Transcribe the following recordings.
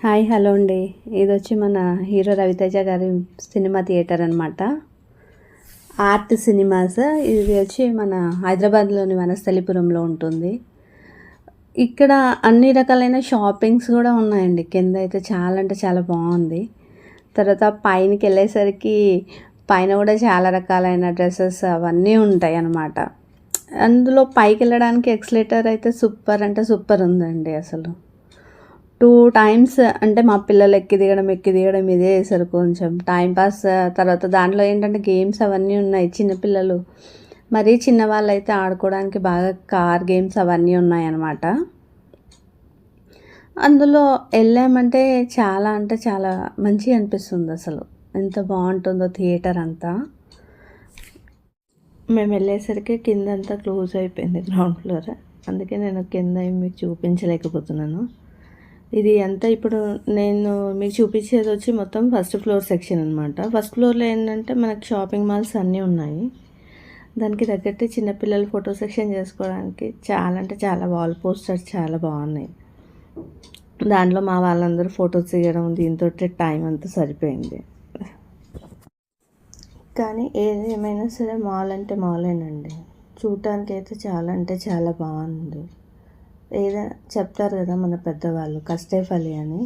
Hi hello అండి. ఇది వచ్చి మన హీరో రవితేజ గారి సినిమా థియేటర్ అనమాట. Art cinemas. ఇది వచ్చి మన హైదరాబాద్లోని వనస్థలిపురంలో ఉంటుంది. ఇక్కడ అన్ని రకాలైన షాపింగ్స్ కూడా ఉన్నాయండి. కింద అయితే చాలా అంటే చాలా బాగుంది. తర్వాత పైనకి వెళ్ళేసరికి పైన కూడా చాలా రకాలైన డ్రెస్సెస్ అవన్నీ ఉంటాయి అన్నమాట. అందులో పైకి వెళ్ళడానికి ఎక్స్లేటర్ అయితే సూపర్ అంటే సూపర్ ఉందండి. అసలు 2 టైమ్స్ అంటే మా పిల్లలు ఎక్కి దిగడం ఇదే చేశారు. కొంచెం టైంపాస్. తర్వాత దాంట్లో ఏంటంటే గేమ్స్ అవన్నీ ఉన్నాయి. చిన్నపిల్లలు మరీ చిన్నవాళ్ళు అయితే ఆడుకోవడానికి బాగా కార్ గేమ్స్ అవన్నీ ఉన్నాయన్నమాట. అందులో వెళ్ళామంటే చాలా అంటే చాలా మంచిగా అనిపిస్తుంది. అసలు ఎంత బాగుంటుందో థియేటర్ అంతా. మేము వెళ్ళేసరికి కిందంతా క్లోజ్ అయిపోయింది, గ్రౌండ్ ఫ్లోర్. అందుకే నేను కింద మీకు చూపించలేకపోతున్నాను. ఇది అంతా ఇప్పుడు నేను మీకు చూపించేది వచ్చి మొత్తం ఫస్ట్ ఫ్లోర్ సెక్షన్ అనమాట. ఫస్ట్ ఫ్లోర్లో ఏంటంటే మనకి షాపింగ్ మాల్స్ అన్నీ ఉన్నాయి. దానికి తగ్గట్టు చిన్నపిల్లలు ఫోటో సెక్షన్ చేసుకోవడానికి చాలా అంటే చాలా వాల్ పోస్టర్స్ చాలా బాగున్నాయి. దాంట్లో మా వాళ్ళందరూ ఫొటోస్ దిగడం, దీంతో టైం అంతా సరిపోయింది. కానీ ఏది ఏమైనా సరే మాల్ అంటే మాలేనండి. చూడటానికి అయితే చాలా అంటే చాలా బాగుంది. ఏదైనా చెప్తారు కదా మన పెద్దవాళ్ళు, కష్టే ఫలి అని.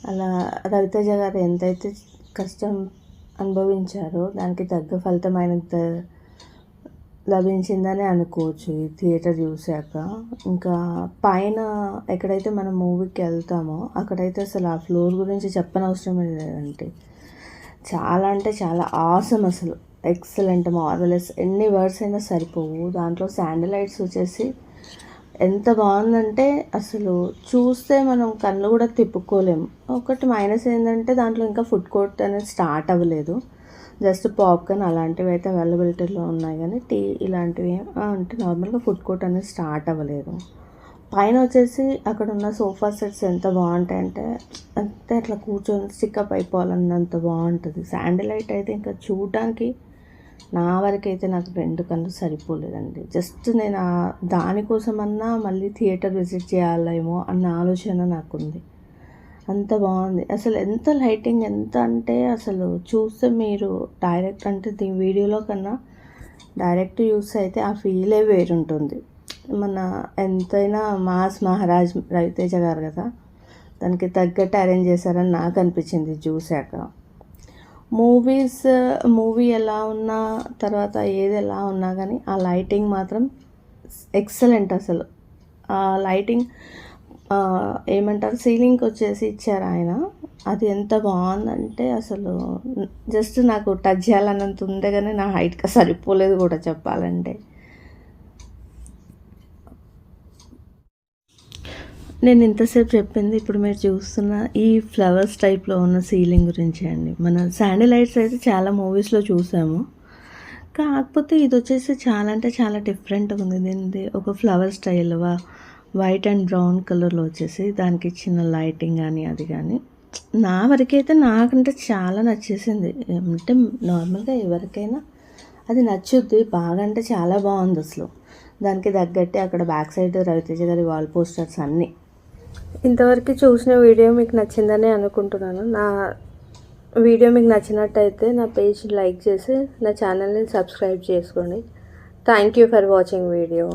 అలా రవితేజ గారు ఎంతైతే కష్టం అనుభవించారో దానికి తగ్గ ఫలితం ఆయనకు లభించిందని అనుకోవచ్చు ఈ థియేటర్ చూశాక. ఇంకా పైన ఎక్కడైతే మనం మూవీకి వెళ్తామో అక్కడైతే అసలు ఆ ఫ్లోర్ గురించి చెప్పనవసరమే లేదండి. చాలా అంటే చాలా ఆసమ్, అసలు ఎక్సలెంట్, మార్వెలస్, ఎన్ని వర్డ్స్ అయినా సరిపోవు. దాంట్లో శాండిలైట్స్ వచ్చేసి ఎంత బాగుందంటే అసలు చూస్తే మనం కళ్ళు కూడా తిప్పుకోలేము. ఒకటి మైనస్ ఏంటంటే దాంట్లో ఇంకా ఫుడ్ కోర్ట్ అనేది స్టార్ట్ అవ్వలేదు. జస్ట్ పాప్కార్న్ అలాంటివి అయితే అవైలబిలిటీలో ఉన్నాయి, కానీ టీ ఇలాంటివి అంటే నార్మల్గా ఫుడ్ కోర్ట్ అనేది స్టార్ట్ అవ్వలేదు. పైన వచ్చేసి అక్కడ ఉన్న సోఫా సెట్స్ ఎంత బాగుంటాయంటే అంతే అట్లా కూర్చొని స్టిక్అప్ అయిపోవాలన్నంత బాగుంటుంది. శాండిలైట్ అయితే ఇంకా చూడటానికి నా వరకైతే నాకు 2 కళ్ళు సరిపోలేదండి. జస్ట్ నేను దానికోసమన్నా మళ్ళీ థియేటర్ విజిట్ చేయాలేమో అన్న ఆలోచన నాకుంది. అంత బాగుంది. అసలు ఎంత లైటింగ్ ఎంత అంటే అసలు చూస్తే మీరు డైరెక్ట్ అంటే దీని వీడియోలో కన్నా డైరెక్ట్ చూస్తే అయితే ఆ ఫీలే వేరుంటుంది. మన ఎంతైనా మాస్ మహారాజ్ రవితేజ గారు కదా, దానికి తగ్గట్టు అరేంజ్ చేశారని నాకు అనిపించింది చూశాక. మూవీ ఎలా ఉన్నా తర్వాత ఏది ఎలా ఉన్నా కానీ ఆ లైటింగ్ మాత్రం ఎక్సలెంట్. అసలు ఆ లైటింగ్ ఏమంటారు, సీలింగ్కి వచ్చేసి ఇచ్చారు ఆయన. అది ఎంత బాగుందంటే అసలు జస్ట్ నాకు టచ్ చేయాలన్నంత ఉందే, కానీ నా హైట్కి సరిపోలేదు కూడా చెప్పాలంటే. నేను ఇంతసేపు చెప్పింది ఇప్పుడు మీరు చూస్తున్న ఈ ఫ్లవర్స్ టైప్లో ఉన్న సీలింగ్ గురించి అండి. మన శాండిలైట్స్ అయితే చాలా మూవీస్లో చూసాము, కాకపోతే ఇది వచ్చేసి చాలా అంటే చాలా డిఫరెంట్గా ఉంది. దీనిది ఒక flower style white and brown కలర్లో వచ్చేసి దానికి ఇచ్చిన లైటింగ్ కానీ అది కానీ నా వరకైతే నాకంటే చాలా నచ్చేసింది. అంటే నార్మల్గా ఎవరికైనా అది నచ్చుద్ది, బాగా అంటే చాలా బాగుంది అసలు. దానికి తగ్గట్టే అక్కడ బ్యాక్ సైడ్ రవితేజ గారి వాల్ పోస్టర్స్ అన్నీ. ఇంతవరకు చూసిన వీడియో మీకు నచ్చిందని అనుకుంటున్నాను. నా వీడియో మీకు నచ్చినట్టయితే నా పేజ్ లైక్ చేసి నా ఛానల్ని సబ్స్క్రైబ్ చేసుకోండి. Thank you for watching video.